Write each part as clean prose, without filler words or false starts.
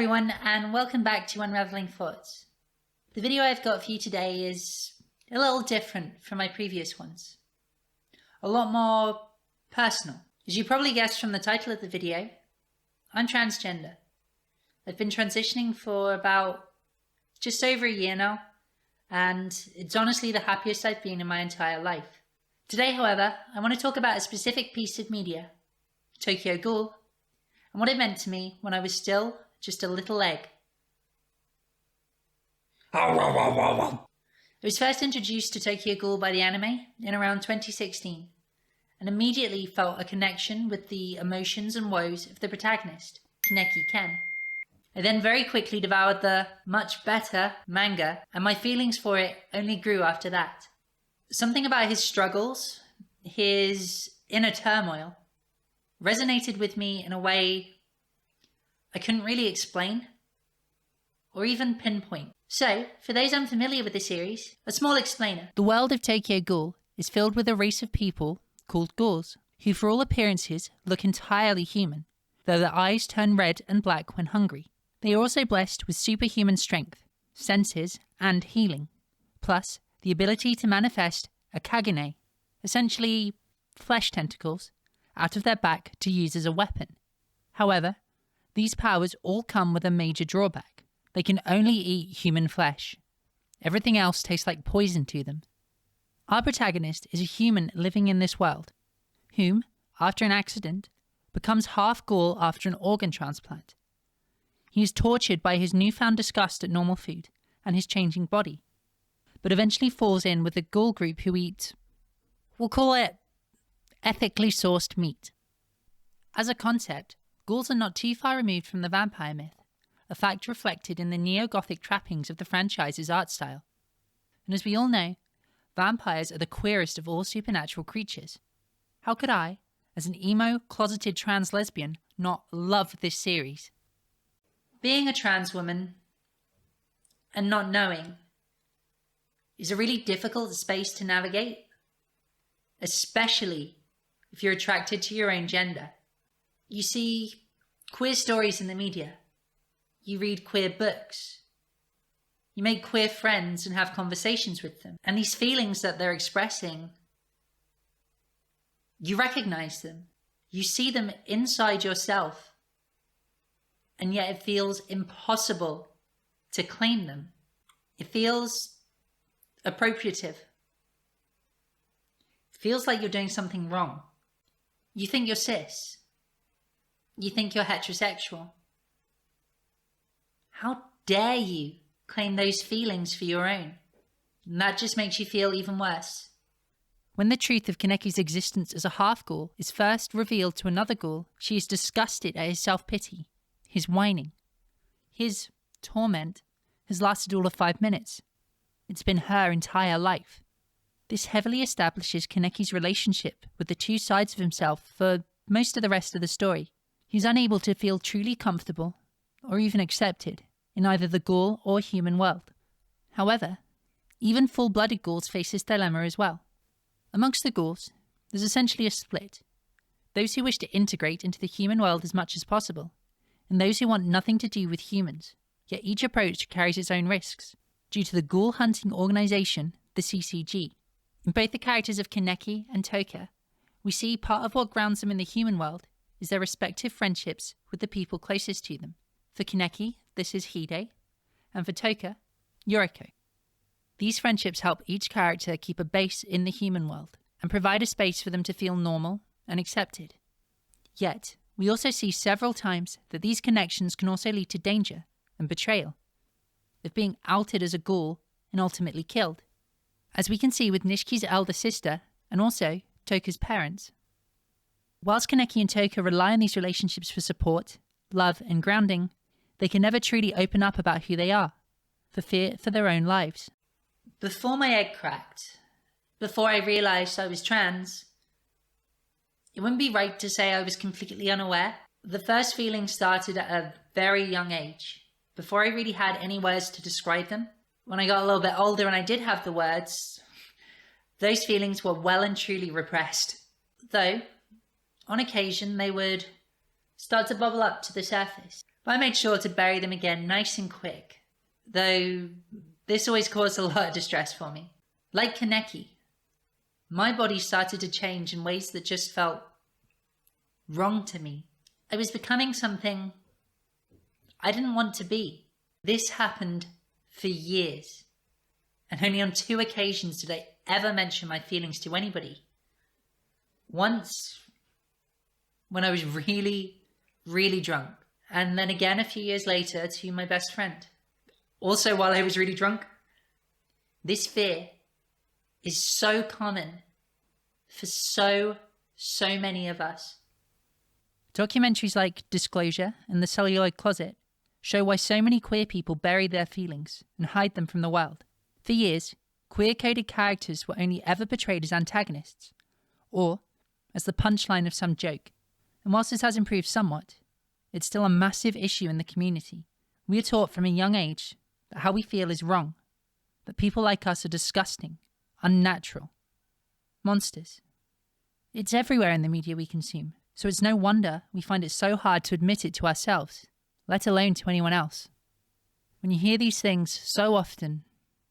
everyone, and welcome back to Unraveling Thoughts. The video I've got for you today is a little different from my previous ones. A lot more personal. As you probably guessed from the title of the video, I'm transgender. I've been transitioning for about just over a year now, and it's honestly the happiest I've been in my entire life. Today, however, I want to talk about a specific piece of media, Tokyo Ghoul, and what it meant to me when I was still just a little egg. I was first introduced to Tokyo Ghoul by the anime in around 2016, and immediately felt a connection with the emotions and woes of the protagonist, Kaneki Ken. I then very quickly devoured the much better manga, and my feelings for it only grew after that. Something about his struggles, his inner turmoil, resonated with me in a way I couldn't really explain or even pinpoint. So, for those unfamiliar with the series, a small explainer. The world of Tokyo Ghoul is filled with a race of people called ghouls, who for all appearances look entirely human, though their eyes turn red and black when hungry. They are also blessed with superhuman strength, senses, and healing, plus the ability to manifest a kagune, essentially flesh tentacles, out of their back to use as a weapon. However, these powers all come with a major drawback. They can only eat human flesh. Everything else tastes like poison to them. Our protagonist is a human living in this world, whom, after an accident, becomes half ghoul after an organ transplant. He is tortured by his newfound disgust at normal food and his changing body, but eventually falls in with a ghoul group who eat, we'll call it, ethically sourced meat. As a concept, ghouls are not too far removed from the vampire myth, a fact reflected in the neo-Gothic trappings of the franchise's art style. And as we all know, vampires are the queerest of all supernatural creatures. How could I, as an emo, closeted trans lesbian, not love this series? Being a trans woman and not knowing is a really difficult space to navigate, especially if you're attracted to your own gender. You see queer stories in the media. You read queer books. You make queer friends and have conversations with them. And these feelings that they're expressing, you recognize them. You see them inside yourself. And yet it feels impossible to claim them. It feels appropriative. It feels like you're doing something wrong. You think you're cis. You think you're heterosexual. How dare you claim those feelings for your own? And that just makes you feel even worse. When the truth of Kaneki's existence as a half-ghoul is first revealed to another ghoul, she is disgusted at his self-pity, his whining. His torment has lasted all of 5 minutes. It's been her entire life. This heavily establishes Kaneki's relationship with the two sides of himself for most of the rest of the story. He's unable to feel truly comfortable, or even accepted, in either the ghoul or human world. However, even full-blooded ghouls face this dilemma as well. Amongst the ghouls, there's essentially a split. Those who wish to integrate into the human world as much as possible, and those who want nothing to do with humans, yet each approach carries its own risks, due to the ghoul hunting organisation, the CCG. In both the characters of Kaneki and Toka, we see part of what grounds them in the human world is their respective friendships with the people closest to them. For Kaneki, this is Hide, and for Toka, Yoriko. These friendships help each character keep a base in the human world, and provide a space for them to feel normal and accepted. Yet, we also see several times that these connections can also lead to danger and betrayal, of being outed as a ghoul and ultimately killed, as we can see with Nishiki's elder sister and also Toka's parents. Whilst Kaneki and Toka rely on these relationships for support, love and grounding, they can never truly open up about who they are, for fear for their own lives. Before my egg cracked, before I realised I was trans, it wouldn't be right to say I was completely unaware. The first feelings started at a very young age, before I really had any words to describe them. When I got a little bit older and I did have the words, those feelings were well and truly repressed. Though, on occasion, they would start to bubble up to the surface. But I made sure to bury them again nice and quick, though this always caused a lot of distress for me. Like Kaneki, my body started to change in ways that just felt wrong to me. I was becoming something I didn't want to be. This happened for years, and only on 2 occasions did I ever mention my feelings to anybody. Once, when I was really, really drunk, and then again a few years later to my best friend. Also while I was really drunk. This fear is so common for so many of us. Documentaries like Disclosure and The Celluloid Closet show why so many queer people bury their feelings and hide them from the world. For years, queer-coded characters were only ever portrayed as antagonists, or as the punchline of some joke. And whilst this has improved somewhat, it's still a massive issue in the community. We are taught from a young age that how we feel is wrong, that people like us are disgusting, unnatural, monsters. It's everywhere in the media we consume, so it's no wonder we find it so hard to admit it to ourselves, let alone to anyone else. When you hear these things so often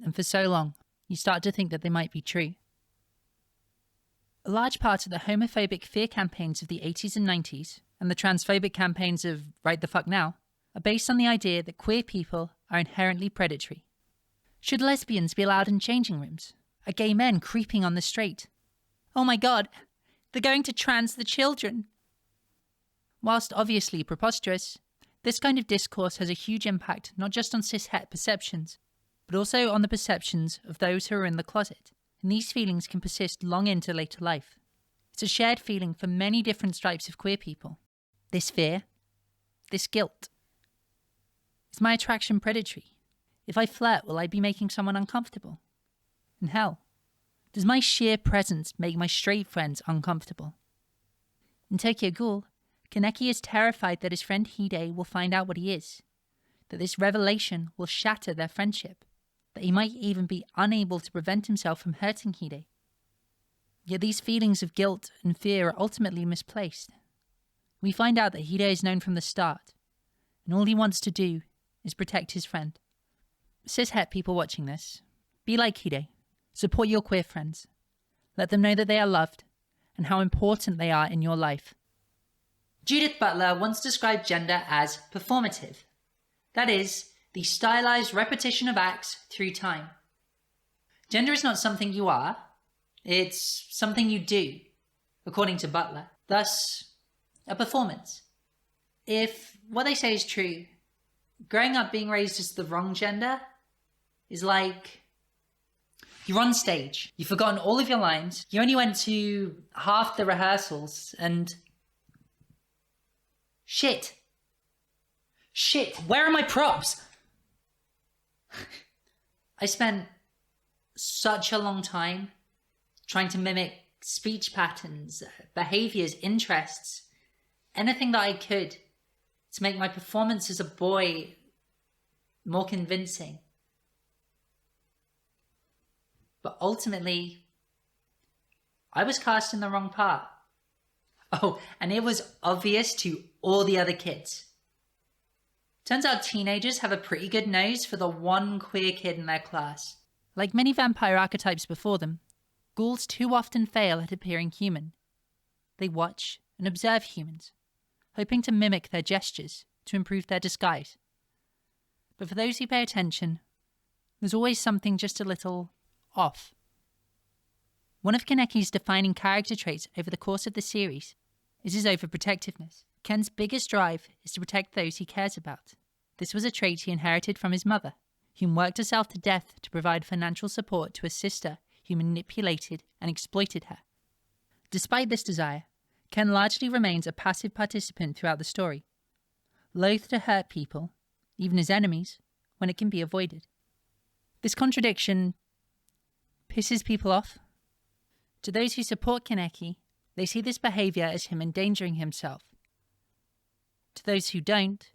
and for so long, you start to think that they might be true. A large part of the homophobic fear campaigns of the 80s and 90s, and the transphobic campaigns of Right the Fuck Now, are based on the idea that queer people are inherently predatory. Should lesbians be allowed in changing rooms? Are gay men creeping on the street? Oh my god, they're going to trans the children. Whilst obviously preposterous, this kind of discourse has a huge impact not just on cis-het perceptions, but also on the perceptions of those who are in the closet, and these feelings can persist long into later life. It's a shared feeling for many different stripes of queer people. This fear, this guilt. Is my attraction predatory? If I flirt, will I be making someone uncomfortable? And hell, does my sheer presence make my straight friends uncomfortable? In Tokyo Ghoul, Kaneki is terrified that his friend Hide will find out what he is, that this revelation will shatter their friendship, that he might even be unable to prevent himself from hurting Hide. Yet these feelings of guilt and fear are ultimately misplaced. We find out that Hide is known from the start, and all he wants to do is protect his friend. Cis-het people watching this, be like Hide. Support your queer friends. Let them know that they are loved, and how important they are in your life. Judith Butler once described gender as performative. That is, the stylized repetition of acts through time. Gender is not something you are, it's something you do, according to Butler. Thus, a performance. If what they say is true, growing up being raised as the wrong gender is like you're on stage, you've forgotten all of your lines, you only went to half the rehearsals, and shit, where are my props? I spent such a long time trying to mimic speech patterns, behaviors, interests, anything that I could to make my performance as a boy more convincing. But ultimately, I was cast in the wrong part. Oh, and it was obvious to all the other kids. Turns out teenagers have a pretty good nose for the one queer kid in their class. Like many vampire archetypes before them, ghouls too often fail at appearing human. They watch and observe humans, hoping to mimic their gestures to improve their disguise. But for those who pay attention, there's always something just a little off. One of Kaneki's defining character traits over the course of the series is his overprotectiveness. Ken's biggest drive is to protect those he cares about. This was a trait he inherited from his mother, whom worked herself to death to provide financial support to a sister who manipulated and exploited her. Despite this desire, Ken largely remains a passive participant throughout the story, loath to hurt people, even his enemies, when it can be avoided. This contradiction pisses people off. To those who support Kaneki, they see this behaviour as him endangering himself. To those who don't,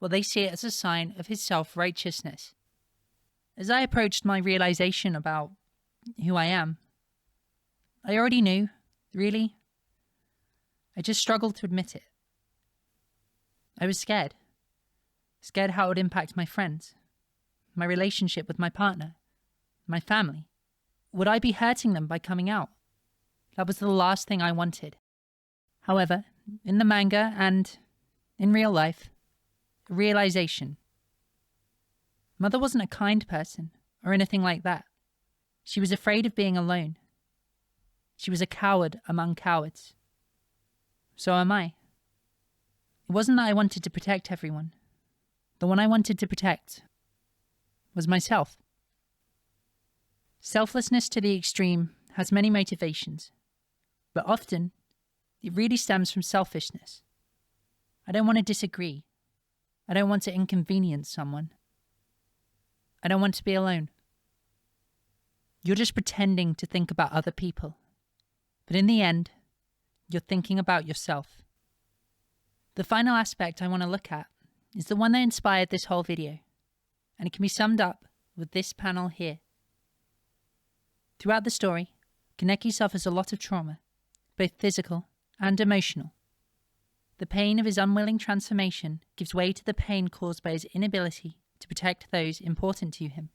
well, they see it as a sign of his self-righteousness. As I approached my realisation about who I am, I already knew, really. I just struggled to admit it. I was scared. Scared how it would impact my friends, my relationship with my partner, my family. Would I be hurting them by coming out? That was the last thing I wanted. However, in the manga and in real life, a realization. Mother wasn't a kind person or anything like that. She was afraid of being alone. She was a coward among cowards. So am I. It wasn't that I wanted to protect everyone. The one I wanted to protect was myself. Selflessness to the extreme has many motivations, but often it really stems from selfishness. I don't want to disagree. I don't want to inconvenience someone. I don't want to be alone. You're just pretending to think about other people, but in the end, you're thinking about yourself. The final aspect I want to look at is the one that inspired this whole video, and it can be summed up with this panel here. Throughout the story, Kaneki suffers a lot of trauma, both physical and emotional. The pain of his unwilling transformation gives way to the pain caused by his inability to protect those important to him.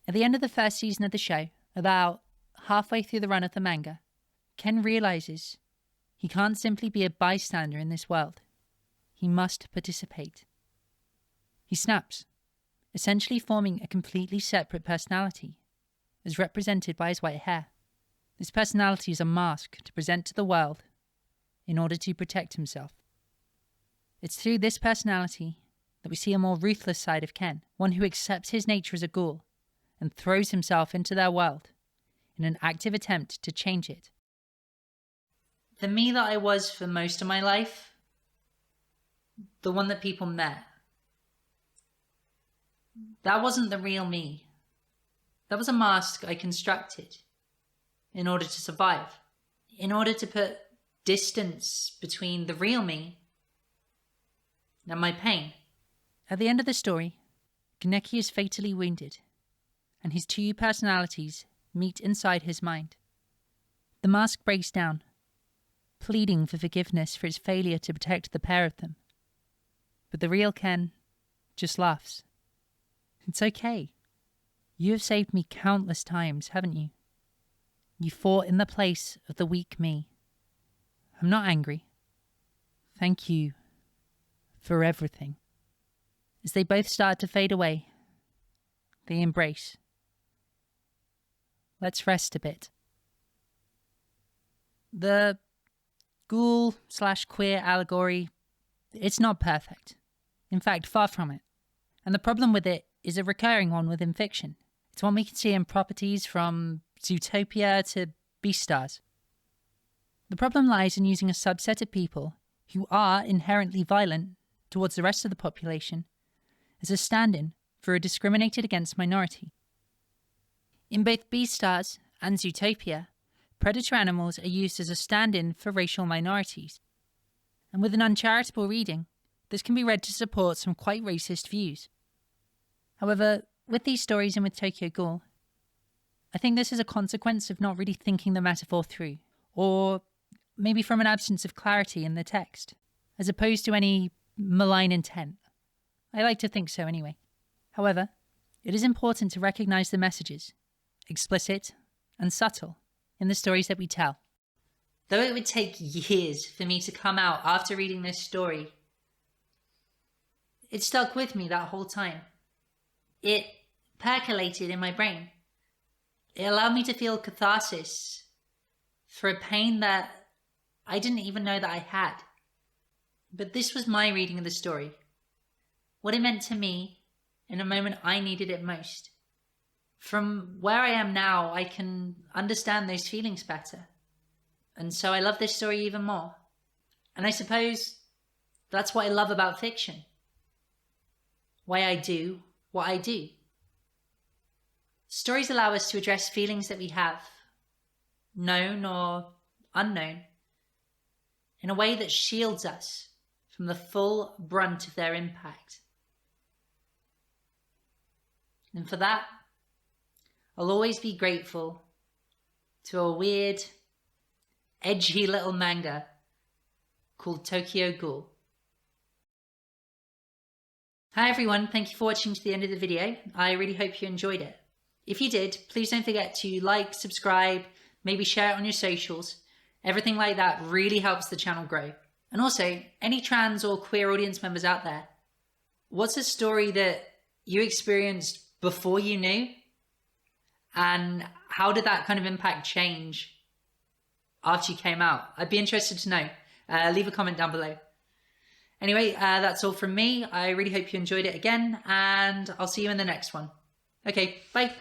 At the end of the first season of the show, about halfway through the run of the manga, Ken realizes he can't simply be a bystander in this world. He must participate. He snaps, essentially forming a completely separate personality, as represented by his white hair. This personality is a mask to present to the world in order to protect himself. It's through this personality that we see a more ruthless side of Ken, one who accepts his nature as a ghoul and throws himself into their world in an active attempt to change it. The me that I was for most of my life, the one that people met, that wasn't the real me. That was a mask I constructed in order to survive, in order to put distance between the real me and my pain. At the end of the story, Kaneki is fatally wounded, and his two personalities meet inside his mind. The mask breaks down, pleading for forgiveness for his failure to protect the pair of them. But the real Ken just laughs. It's okay. You have saved me countless times, haven't you? You fought in the place of the weak me. I'm not angry. Thank you for everything. As they both start to fade away, they embrace. Let's rest a bit. The ghoul/queer allegory, it's not perfect. In fact, far from it. And the problem with it is a recurring one within fiction. It's one we can see in properties from Zootopia to Beastars. The problem lies in using a subset of people who are inherently violent towards the rest of the population as a stand-in for a discriminated against minority. In both Beastars and Zootopia, predator animals are used as a stand-in for racial minorities. And with an uncharitable reading, this can be read to support some quite racist views. However, with these stories and with Tokyo Ghoul, I think this is a consequence of not really thinking the metaphor through, or maybe from an absence of clarity in the text, as opposed to any malign intent. I like to think so anyway. However, it is important to recognize the messages, explicit and subtle, in the stories that we tell. Though it would take years for me to come out after reading this story, it stuck with me that whole time. It percolated in my brain. It allowed me to feel catharsis for a pain that I didn't even know that I had. But this was my reading of the story. What it meant to me in a moment I needed it most. From where I am now, I can understand those feelings better. And so I love this story even more. And I suppose that's what I love about fiction. Why I do what I do. Stories allow us to address feelings that we have, known or unknown, in a way that shields us from the full brunt of their impact. And for that, I'll always be grateful to a weird, edgy little manga called Tokyo Ghoul. Hi everyone, thank you for watching to the end of the video. I really hope you enjoyed it. If you did, please don't forget to like, subscribe, maybe share it on your socials. Everything like that really helps the channel grow. And also, any trans or queer audience members out there, what's a story that you experienced before you knew? And how did that kind of impact change after you came out? I'd be interested to know. Leave a comment down below. Anyway, that's all from me. I really hope you enjoyed it again, and I'll see you in the next one. Okay, bye.